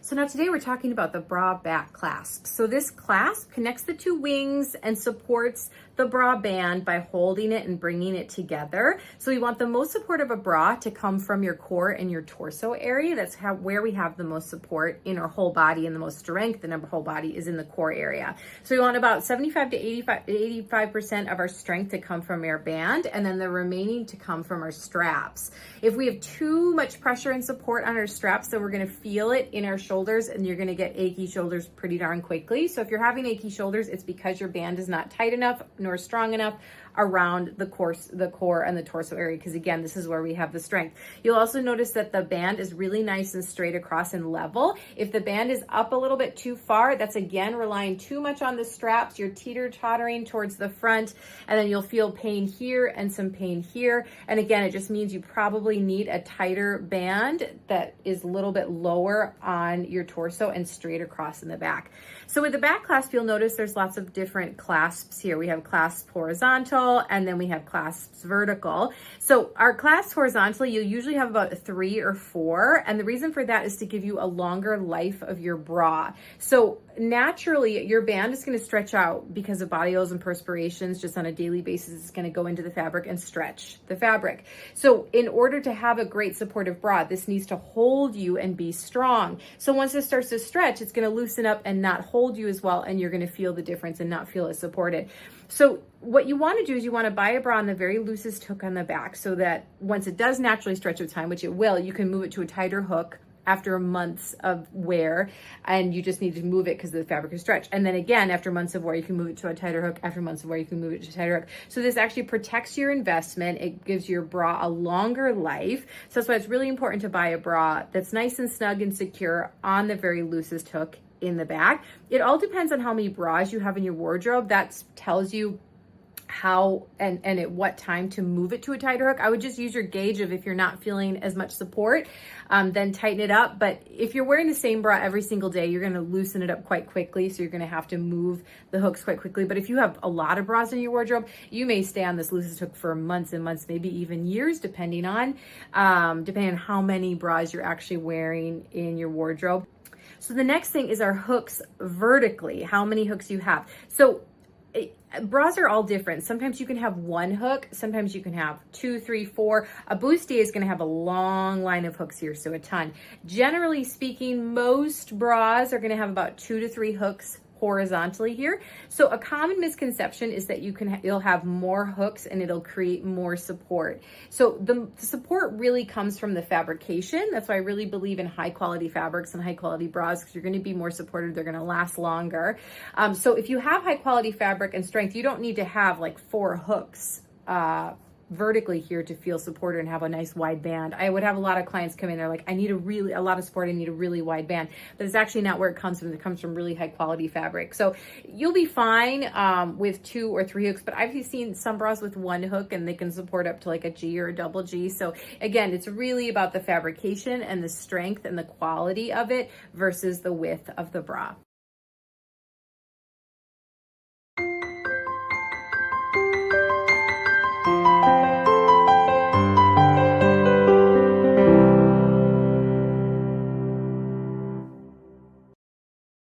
So now today we're talking about the bra back clasp. So this clasp connects the two wings and supports the bra band by holding it and bringing it together. So we want the most support of a bra to come from your core and your torso area. That's where we have the most support in our whole body, and the most strength in our whole body is in the core area. So we want about 75 to 85% of our strength to come from our band, and then the remaining to come from our straps. If we have too much pressure and support on our straps, then we're going to feel it in our shoulders, and you're going to get achy shoulders pretty darn quickly. So if you're having achy shoulders, it's because your band is not tight enough nor strong enough around the core and the torso area, because again, this is where we have the strength. You'll also notice that the band is really nice and straight across and level. If the band is up a little bit too far, that's again relying too much on the straps. You're teeter-tottering towards the front, and then you'll feel pain here and some pain here. And again, it just means you probably need a tighter band that is a little bit lower on your torso and straight across in the back. So with the back clasp, you'll notice there's lots of different clasps here. We have clasp horizontal, and then we have clasps vertical. So our clasps horizontally, you'll usually have about 3 or 4. And the reason for that is to give you a longer life of your bra. So naturally, your band is going to stretch out because of body oils and perspirations. Just on a daily basis, it's going to go into the fabric and stretch the fabric. So in order to have a great supportive bra, this needs to hold you and be strong. So once it starts to stretch, it's going to loosen up and not hold you as well, and you're going to feel the difference and not feel as supported. So what you want to do is you want to buy a bra on the very loosest hook on the back, so that once it does naturally stretch with time, which it will, you can move it to a tighter hook after months of wear, and you just need to move it because the fabric is stretched. And then again, after months of wear, you can move it to a tighter hook. After months of wear, you can move it to a tighter hook. So this actually protects your investment. It gives your bra a longer life. So that's why it's really important to buy a bra that's nice and snug and secure on the very loosest hook in the back. It all depends on how many bras you have in your wardrobe. That tells you how and at what time to move it to a tighter hook. I would just use your gauge of if you're not feeling as much support, then tighten it up. But if you're wearing the same bra every single day, you're going to loosen it up quite quickly. So you're going to have to move the hooks quite quickly. But if you have a lot of bras in your wardrobe, you may stay on this loosest hook for months and months, maybe even years, depending on how many bras you're actually wearing in your wardrobe. So the next thing is our hooks vertically, how many hooks you have. So bras are all different. Sometimes you can have 1 hook. Sometimes you can have 2, 3, 4. A bustier is going to have a long line of hooks here, so a ton. Generally speaking, most bras are going to have about 2 to 3 hooks horizontally here. So a common misconception is that you'll have more hooks and it'll create more support. So the support really comes from the fabrication. That's why I really believe in high quality fabrics and high quality bras, because you're going to be more supported. They're going to last longer. So if you have high quality fabric and strength, you don't need to have like 4 hooks vertically here to feel supported and have a nice wide band. I would have a lot of clients come in, they're like, I need a lot of support, I need a really wide band. But it's actually not where it comes from. It comes from really high quality fabric. So you'll be fine with 2 or 3 hooks, but I've seen some bras with 1 hook and they can support up to like a G or a double G. So again, it's really about the fabrication and the strength and the quality of it versus the width of the bra.